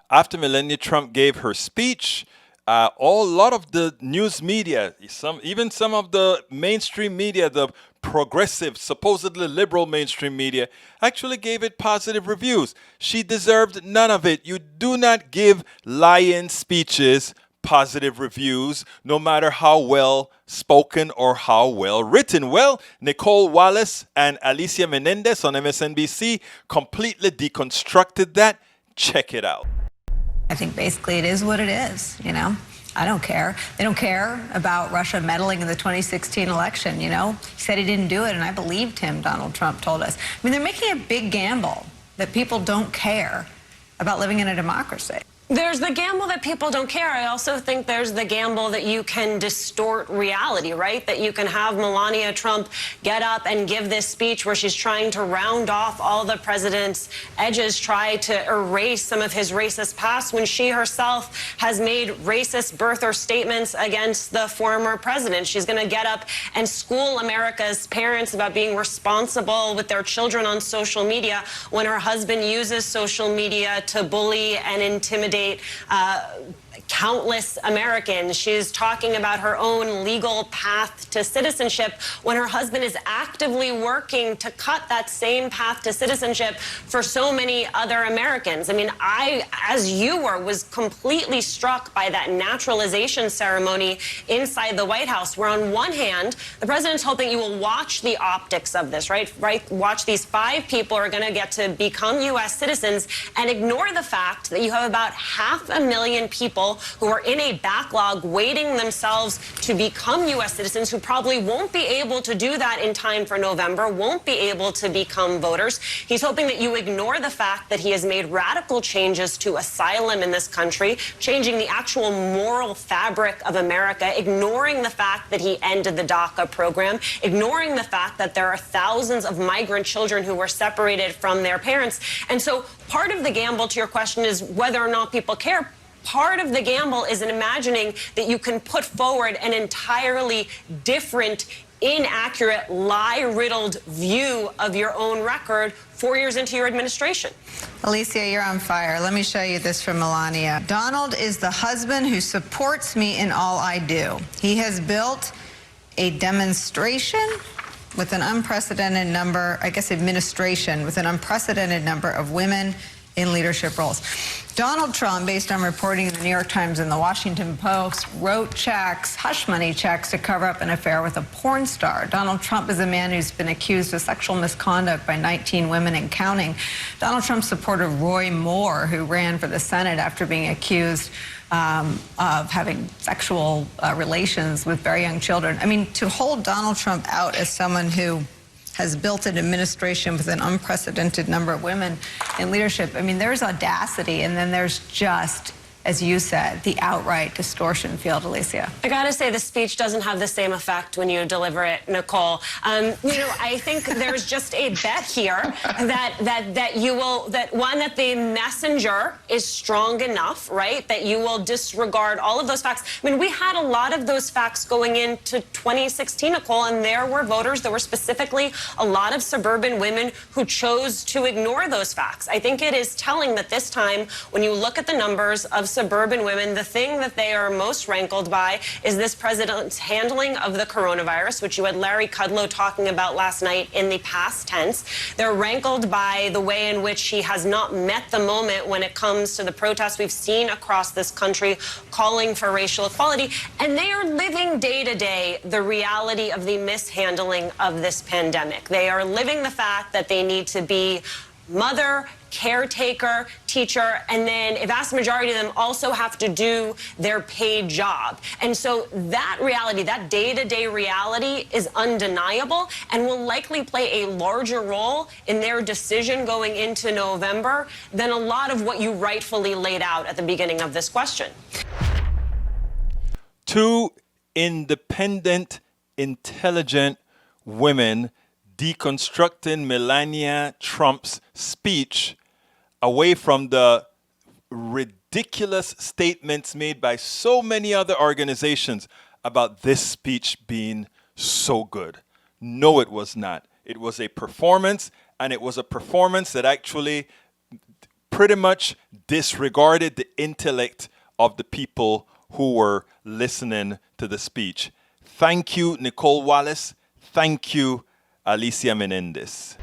after Melania Trump gave her speech, a lot of the news media, even some of the mainstream media, the progressive, supposedly liberal mainstream media, actually gave it positive reviews. She deserved none of it. You do not give lying speeches positive reviews, no matter how well spoken or how well written. Well, Nicolle Wallace and Alicia Menendez on MSNBC completely deconstructed that. Check it out. I think basically it is what it is, I don't care. They don't care about Russia meddling in the 2016 election, He said he didn't do it, and I believed him, Donald Trump told us. They're making a big gamble that people don't care about living in a democracy. There's the gamble that people don't care. I also think there's the gamble that you can distort reality, right? That you can have Melania Trump get up and give this speech where she's trying to round off all the president's edges, try to erase some of his racist past, when she herself has made racist birther statements against the former president. She's going to get up and school America's parents about being responsible with their children on social media when her husband uses social media to bully and intimidate countless Americans. She's talking about her own legal path to citizenship when her husband is actively working to cut that same path to citizenship for so many other Americans. I, as you were, was completely struck by that naturalization ceremony inside the White House, where on one hand, the president's hoping you will watch the optics of this, right? Watch these 5 people are going to get to become U.S. citizens, and ignore the fact that you have about 500,000 people who are in a backlog waiting themselves to become U.S. citizens, who probably won't be able to do that in time for November, won't be able to become voters. He's hoping that you ignore the fact that he has made radical changes to asylum in this country, changing the actual moral fabric of America, ignoring the fact that he ended the DACA program, ignoring the fact that there are thousands of migrant children who were separated from their parents. And so part of the gamble, to your question, is whether or not people care. Part of the gamble is in imagining that you can put forward an entirely different, inaccurate, lie-riddled view of your own record 4 years into your administration. Alicia, you're on fire. Let me show you this from Melania. Donald is the husband who supports me in all I do. He has built a demonstration with an unprecedented number, administration with an unprecedented number of women in leadership roles. Donald Trump, based on reporting in the New York Times and the Washington Post, wrote checks, hush money checks, to cover up an affair with a porn star. Donald Trump is a man who's been accused of sexual misconduct by 19 women and counting. Donald Trump's supporter Roy Moore, who ran for the Senate after being accused of having sexual relations with very young children. To hold Donald Trump out as someone who has built an administration with an unprecedented number of women in leadership. There's audacity, and then there's just, as you said, the outright distortion field, Alicia. I gotta say, the speech doesn't have the same effect when you deliver it, Nicolle. I think there's just a bet here that the messenger is strong enough, right? That you will disregard all of those facts. We had a lot of those facts going into 2016, Nicolle, and there were voters, there were specifically a lot of suburban women who chose to ignore those facts. I think it is telling that this time, when you look at the numbers of suburban women, the thing that they are most rankled by is this president's handling of the coronavirus, which you had Larry Kudlow talking about last night in the past tense. They're rankled by the way in which he has not met the moment when it comes to the protests we've seen across this country calling for racial equality. And they are living day to day the reality of the mishandling of this pandemic. They are living the fact that they need to be mother, caretaker, teacher, and then a vast majority of them also have to do their paid job. And so that reality, that day-to-day reality, is undeniable and will likely play a larger role in their decision going into November than a lot of what you rightfully laid out at the beginning of this question. 2 independent, intelligent women deconstructing Melania Trump's speech away from the ridiculous statements made by so many other organizations about this speech being so good. No, it was not. It was a performance, and it was a performance that actually pretty much disregarded the intellect of the people who were listening to the speech. Thank you, Nicolle Wallace. Thank you, Alicia Menendez.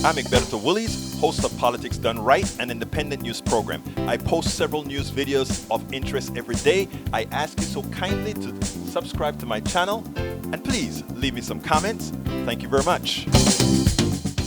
I'm Egberto Willies, host of Politics Done Right, an independent news program. I post several news videos of interest every day. I ask you so kindly to subscribe to my channel, and please leave me some comments. Thank you very much.